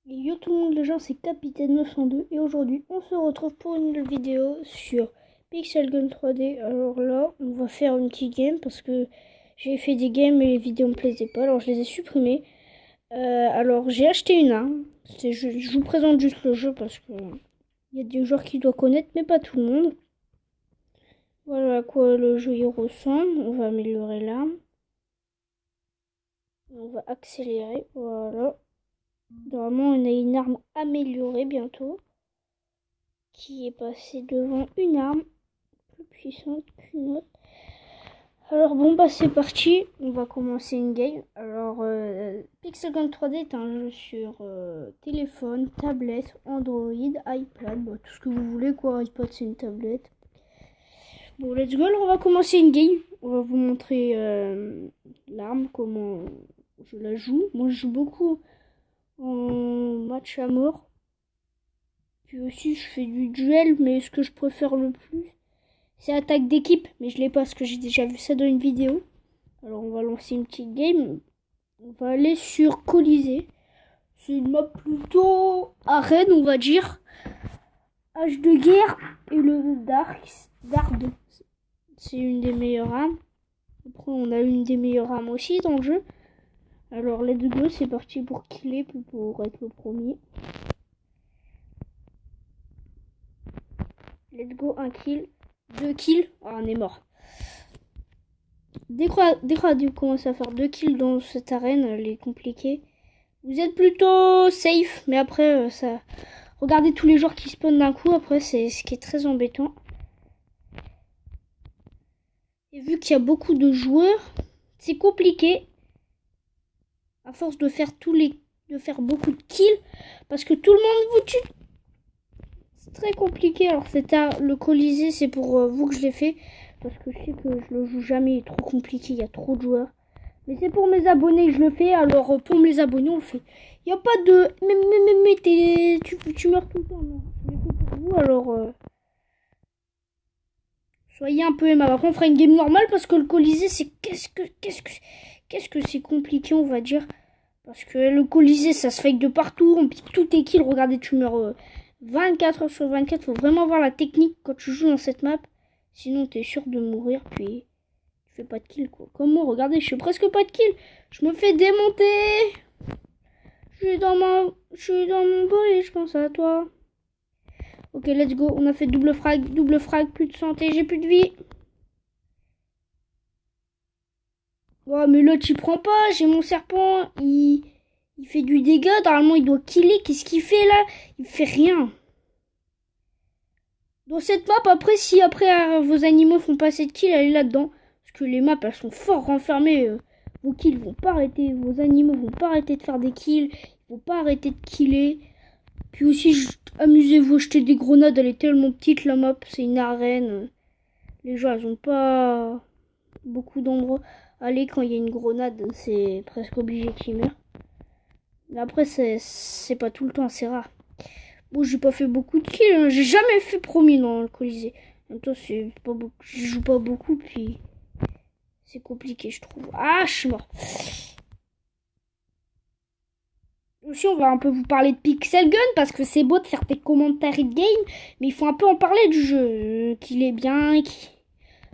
Yo tout le monde, les gens, c'est Capitaine 902 et aujourd'hui on se retrouve pour une nouvelle vidéo sur Pixel Gun 3D. Alors là, on va faire une petite game parce que j'ai fait des games et les vidéos me plaisaient pas, alors je les ai supprimées. Alors j'ai acheté une arme. Je vous présente juste le jeu parce que il y a des joueurs qui doivent connaître, mais pas tout le monde. Voilà à quoi le jeu il ressemble. On va améliorer l'arme. On va accélérer. Voilà. Normalement, on a une arme améliorée bientôt, qui est passée devant une arme plus puissante qu'une autre. Alors bon, bah c'est parti, on va commencer une game. Alors, Pixel Gun 3D est un jeu sur téléphone, tablette, Android, iPad, bah, tout ce que vous voulez quoi, iPad c'est une tablette. Bon, let's go, alors on va commencer une game. On va vous montrer l'arme, comment je la joue. Moi je joue beaucoup en match à mort. Puis aussi, je fais du duel, mais ce que je préfère le plus, c'est attaque d'équipe. Mais je l'ai pas parce que j'ai déjà vu ça dans une vidéo. Alors, on va lancer une petite game. On va aller sur Colisée. C'est une map plutôt arène, on va dire. H de guerre et le Dard. C'est une des meilleures armes. Après, on a une des meilleures armes aussi dans le jeu. Alors, let's go, c'est parti pour killer, pour être le premier. Let's go, un kill. 2 kills. Ah, on est mort. Dès qu'on commence à faire 2 kills dans cette arène, elle est compliquée. Vous êtes plutôt safe, mais après, ça... Regardez tous les joueurs qui spawnent d'un coup, après, c'est ce qui est très embêtant. Et vu qu'il y a beaucoup de joueurs, c'est compliqué. À force de faire de faire beaucoup de kills, parce que tout le monde vous tue. C'est très compliqué. Alors, le Colisée, c'est pour vous que je l'ai fait. Parce que je sais que je le joue jamais, il est trop compliqué, il y a trop de joueurs. Mais c'est pour mes abonnés que je le fais, alors pour mes abonnés on le fait. Il n'y a pas de... Mais tu meurs tout le temps, non. Je l'ai fait pour vous, alors... Soyez un peu aimable. Après on fera une game normale parce que le Colisée c'est... Qu'est-ce que c'est compliqué on va dire. Parce que le Colisée ça se fake de partout, on pique tous tes kills. Regardez, tu meurs 24 heures sur 24. Faut vraiment avoir la technique quand tu joues dans cette map. Sinon t'es sûr de mourir, puis... Je fais pas de kill quoi. Comme moi, regardez, je fais presque pas de kill. Je me fais démonter. Je suis dans mon bolide, je pense à toi. Ok, let's go. On a fait double frag, plus de santé, j'ai plus de vie. Oh, mais l'autre, il prend pas. J'ai mon serpent. Il fait du dégât. Normalement, il doit killer. Qu'est-ce qu'il fait là? Il fait rien. Dans cette map, après, si vos animaux font pas cette kill, elle est là-dedans. Parce que les maps, elles sont fort renfermées. Vos kills vont pas arrêter. Vos animaux vont pas arrêter de faire des kills. Ils vont pas arrêter de killer. Puis aussi, amusez-vous, jeter des grenades. Elle est tellement petite, la map. C'est une arène. Les gens, ils ont pas beaucoup d'endroits. Allez, quand il y a une grenade, c'est presque obligé qu'ils meurent. Mais après, c'est pas tout le temps, c'est rare. Bon, j'ai pas fait beaucoup de kills, hein. J'ai jamais fait premier dans le Colisée. En même temps, c'est pas beaucoup. Je joue pas beaucoup, puis c'est compliqué, je trouve. Ah, je suis mort. Aussi, on va un peu vous parler de Pixel Gun, parce que c'est beau de faire des commentaires de game, mais il faut un peu en parler du jeu. Qu'il est bien,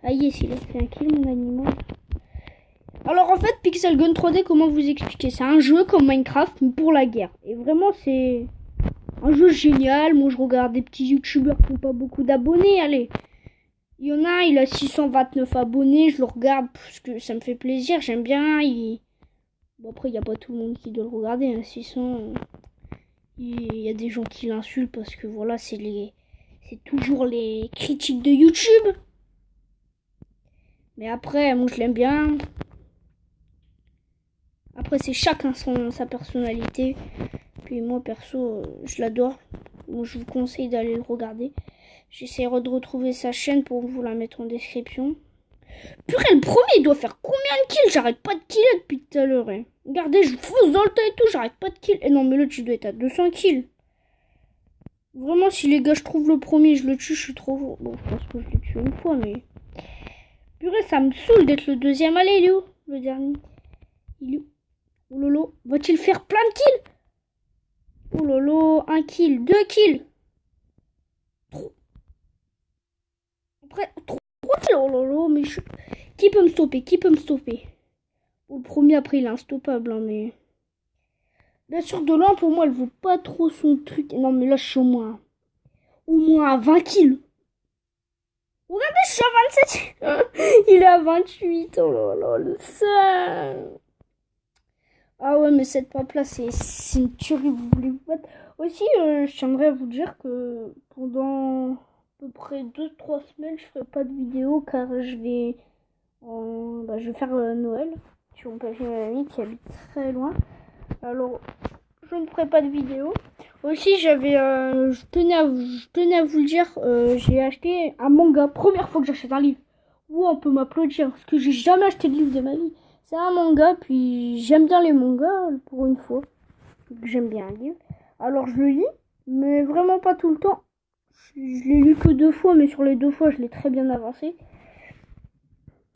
Ah yes, il a fait un kill, mon animal. Alors en fait, Pixel Gun 3D, comment vous expliquer? C'est un jeu comme Minecraft, mais pour la guerre. Et vraiment, c'est... un jeu génial. Moi, je regarde des petits youtubeurs qui n'ont pas beaucoup d'abonnés. Allez. Il y en a, il a 629 abonnés. Je le regarde parce que ça me fait plaisir. J'aime bien. Bon, après, il n'y a pas tout le monde qui doit le regarder. Hein. 600. Il y a des gens qui l'insultent parce que voilà, c'est toujours les critiques de YouTube. Mais après, moi, je l'aime bien. Après, c'est chacun sa personnalité. Puis moi, perso, je l'adore. Moi, je vous conseille d'aller le regarder. J'essaierai de retrouver sa chaîne pour vous la mettre en description. Purée, le premier, il doit faire combien de kills? J'arrête pas de killer depuis tout à l'heure. Hein. Regardez, je fonce dans le tas et tout, j'arrête pas de kill. Et non, mais là, tu dois être à 200 kills. Vraiment, si les gars, je trouve le premier, je le tue, je suis trop... Bon, je pense que je l'ai tué une fois, mais... Purée, ça me saoule d'être le deuxième. Allez, il est où? Le dernier. Il est où? Oh lolo, va-t-il faire plein de kills? Oh lolo, 1 kill, 2 kills. Après, 3 kills. Oh lolo, mais qui peut me stopper? Qui peut me stopper? Bon, le premier, après, il est instoppable, hein, mais... Bien sûr, de loin, pour moi, elle vaut pas trop son truc. Non, mais là, je suis au moins à 20 kills. Regardez, je suis à 27. Il est à 28. Oh là là, le seul. Ah ouais, mais cette map-là, c'est une tuerie. Vous voulez vous battre. Aussi, je tiendrais à vous dire que pendant à peu près 2-3 semaines, je ferai pas de vidéo car je vais, je vais faire Noël sur mon papa et ma mamie qui habite très loin. Alors, je ne ferai pas de vidéo. Aussi, je tenais à vous le dire, j'ai acheté un manga. Première fois que j'achète un livre. Ou on peut m'applaudir parce que j'ai jamais acheté de livre de ma vie. C'est un manga, puis j'aime bien les mangas pour une fois. J'aime bien un livre. Alors je le lis, mais vraiment pas tout le temps. Je l'ai lu que 2 fois, mais sur les 2 fois, je l'ai très bien avancé.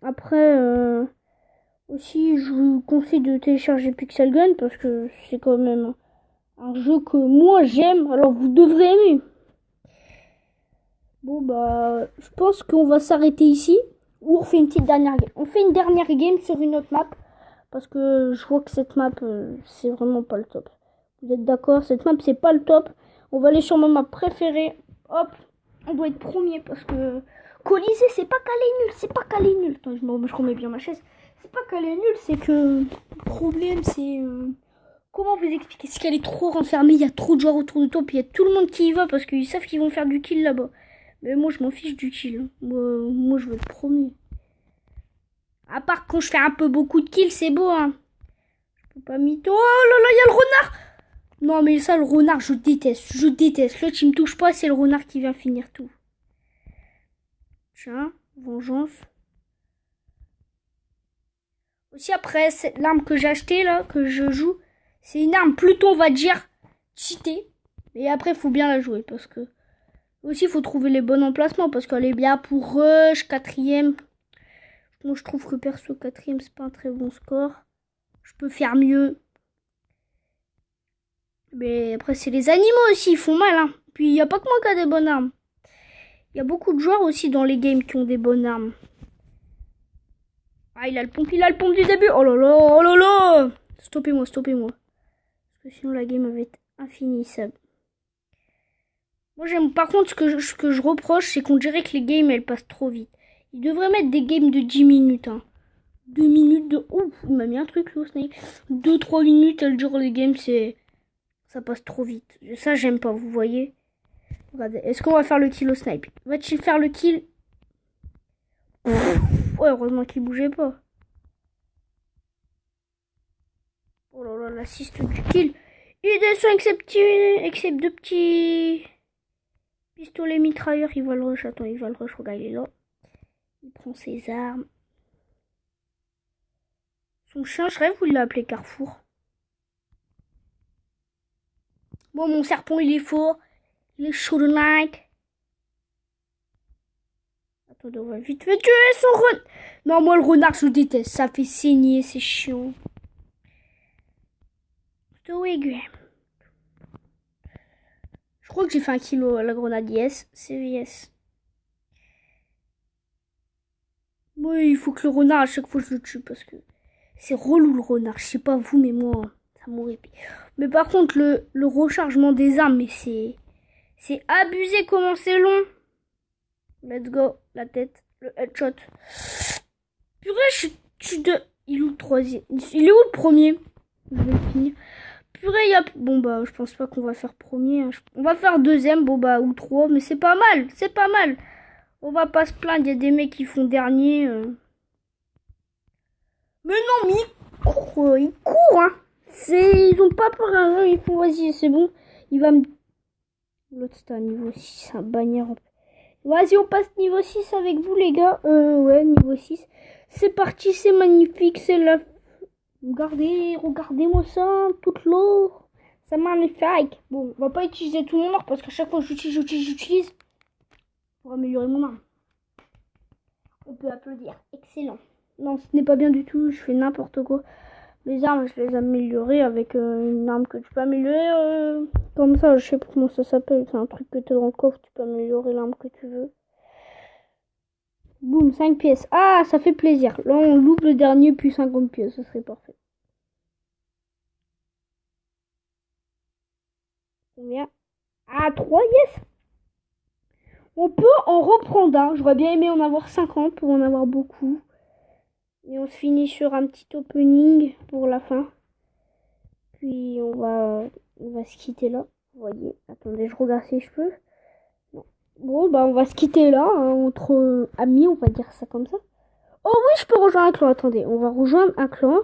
Après, aussi, je vous conseille de télécharger Pixel Gun parce que c'est quand même un jeu que moi j'aime, alors vous devrez aimer. Bon bah, je pense qu'on va s'arrêter ici. Ou on fait une petite dernière game. On fait une dernière game sur une autre map. Parce que je vois que cette map, c'est vraiment pas le top. Vous êtes d'accord? Cette map, c'est pas le top. On va aller sur ma map préférée. Hop, on doit être premier parce que Colisée, c'est pas qu'elle est nulle. C'est pas qu'elle est nulle. Attends, je remets bien ma chaise. C'est pas qu'elle est nulle, c'est que le problème, c'est... comment vous expliquer? C'est qu'elle est trop renfermée. Il y a trop de joueurs autour de toi. Puis il y a tout le monde qui y va parce qu'ils savent qu'ils vont faire du kill là-bas. Mais moi, je m'en fiche du kill. Moi, je veux être premier. À part quand je fais un peu beaucoup de kills, c'est beau, hein. Je peux pas mytho. Oh là là, il y a le renard. Non, mais ça, le renard, je déteste. Je déteste. L'autre, il me touche pas, c'est le renard qui vient finir tout. Tiens, vengeance. Aussi, après, l'arme que j'ai achetée, là, que je joue, c'est une arme plutôt, on va dire, cheatée. Et après, il faut bien la jouer, parce que... Aussi, il faut trouver les bons emplacements, parce qu'elle est bien pour rush, 4ème. Moi, je trouve que perso, 4ème, c'est pas un très bon score. Je peux faire mieux. Mais après, c'est les animaux aussi, ils font mal, hein. Puis, il n'y a pas que moi qui a des bonnes armes. Il y a beaucoup de joueurs aussi dans les games qui ont des bonnes armes. Ah, il a le pompe du début. Oh là là, oh là là. Stoppez-moi. Parce que sinon, la game va être infinissable. Moi, j'aime. Par contre, ce que je reproche, c'est qu'on dirait que les games, elles passent trop vite. Ils devraient mettre des games de 10 minutes, hein. 2 minutes de... Ouh, il m'a mis un truc, le Snake. 2-3 minutes, elles durent les games, c'est... Ça passe trop vite. Ça, j'aime pas, vous voyez. Regardez, est-ce qu'on va faire le kill au snipe? Va-t-il faire le kill? Ouais, heureusement qu'il bougeait pas. Oh là là, l'assist du kill. Il descend except de petits pistolets mitrailleurs. Il va le rush. Attends, il va le rush. Regarde, il est là. Il prend ses armes. Son chien, je rêve, vous l'a appelé Carrefour. Bon, mon serpent, il est fort. Il est chaud de night. Attendez, on va vite fait tuer son renard. Non, moi, le renard, je le déteste. Ça fait saigner, c'est chiant. Je crois que j'ai fait un kilo à la grenade. Yes, c'est yes. Moi, il faut que le renard, à chaque fois, je le tue parce que c'est relou le renard. Je sais pas vous, mais moi, ça m'aurait pris. Mais par contre, le rechargement des armes, mais c'est abusé comment c'est long. Let's go, la tête, le headshot. Purée, je suis de... Il est où le troisième? Il est où le premier? Je vais le finir. Purée, y a... Bon, bah, je pense pas qu'on va faire premier. Hein. On va faire deuxième, bon, bah, ou 3. Mais c'est pas mal, c'est pas mal. On va pas se plaindre, il y a des mecs qui font dernier. Mais non, mais ils courent, hein. Ils ont pas peur, hein. Ils font, vas-y, c'est bon. Il va me... L'autre, c'est un niveau 6, un bannière. Vas-y, on passe niveau 6 avec vous, les gars. Ouais, niveau 6. C'est parti, c'est magnifique, c'est la... Regardez-moi ça, toute l'eau. C'est magnifique. Bon, on va pas utiliser tout mon or parce qu'à chaque fois que j'utilise pour améliorer mon arme. On peut applaudir. Excellent. Non, ce n'est pas bien du tout. Je fais n'importe quoi. Les armes, je les ai améliorées avec une arme que tu peux améliorer. Comme ça, je sais pas comment ça s'appelle. C'est un truc que tu as dans le coffre, tu peux améliorer l'arme que tu veux. Boum, 5 pièces. Ah, ça fait plaisir. Là, on loupe le dernier, puis 50 pièces. Ce serait parfait. Combien? Ah, 3, yes. On peut en reprendre un. J'aurais bien aimé en avoir 50 pour en avoir beaucoup. Et on se finit sur un petit opening pour la fin. Puis on va se quitter là. Vous voyez. Attendez, je regarde si je peux. Non. Bon, bah on va se quitter là, hein, entre amis, on va dire ça comme ça. Oh oui, je peux rejoindre un clan. Attendez, on va rejoindre un clan.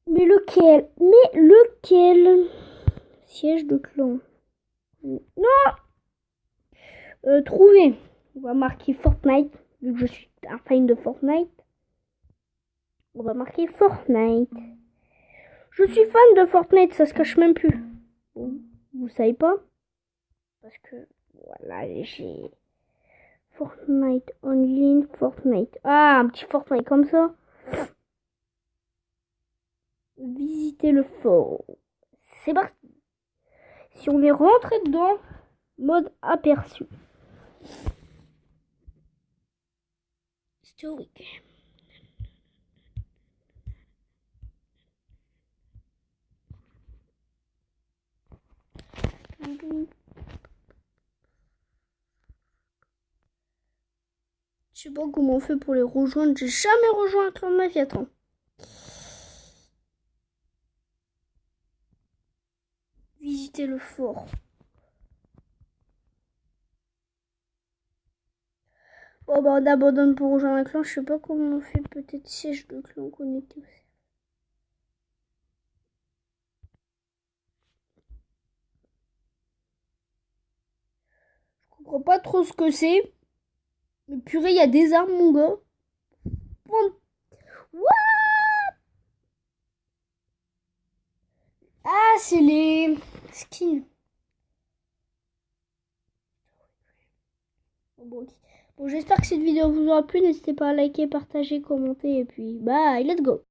Mais lequel? Mais lequel? Siège de clan. Non. Trouver. On va marquer Fortnite, vu que je suis un fan de Fortnite. On va marquer Fortnite. Je suis fan de Fortnite, ça se cache même plus. Bon, vous savez pas? Parce que, voilà, j'ai Fortnite online, Fortnite. Ah, un petit Fortnite comme ça. Visiter le fort. C'est parti. Si on est rentré dedans, mode aperçu. Historique. Je sais pas comment on fait pour les rejoindre. J'ai jamais rejoint un clan de ma vie. Attends. Visiter le fort. Bon bah on abandonne pour rejoindre un clan. Je sais pas comment on fait. Peut-être siège de clan connecté aussi. Je comprends pas trop ce que c'est. Mais purée, il y a des armes, mon gars. What? Ah, c'est les skins. Bon, bon, j'espère que cette vidéo vous aura plu. N'hésitez pas à liker, partager, commenter. Et puis, bye, let's go.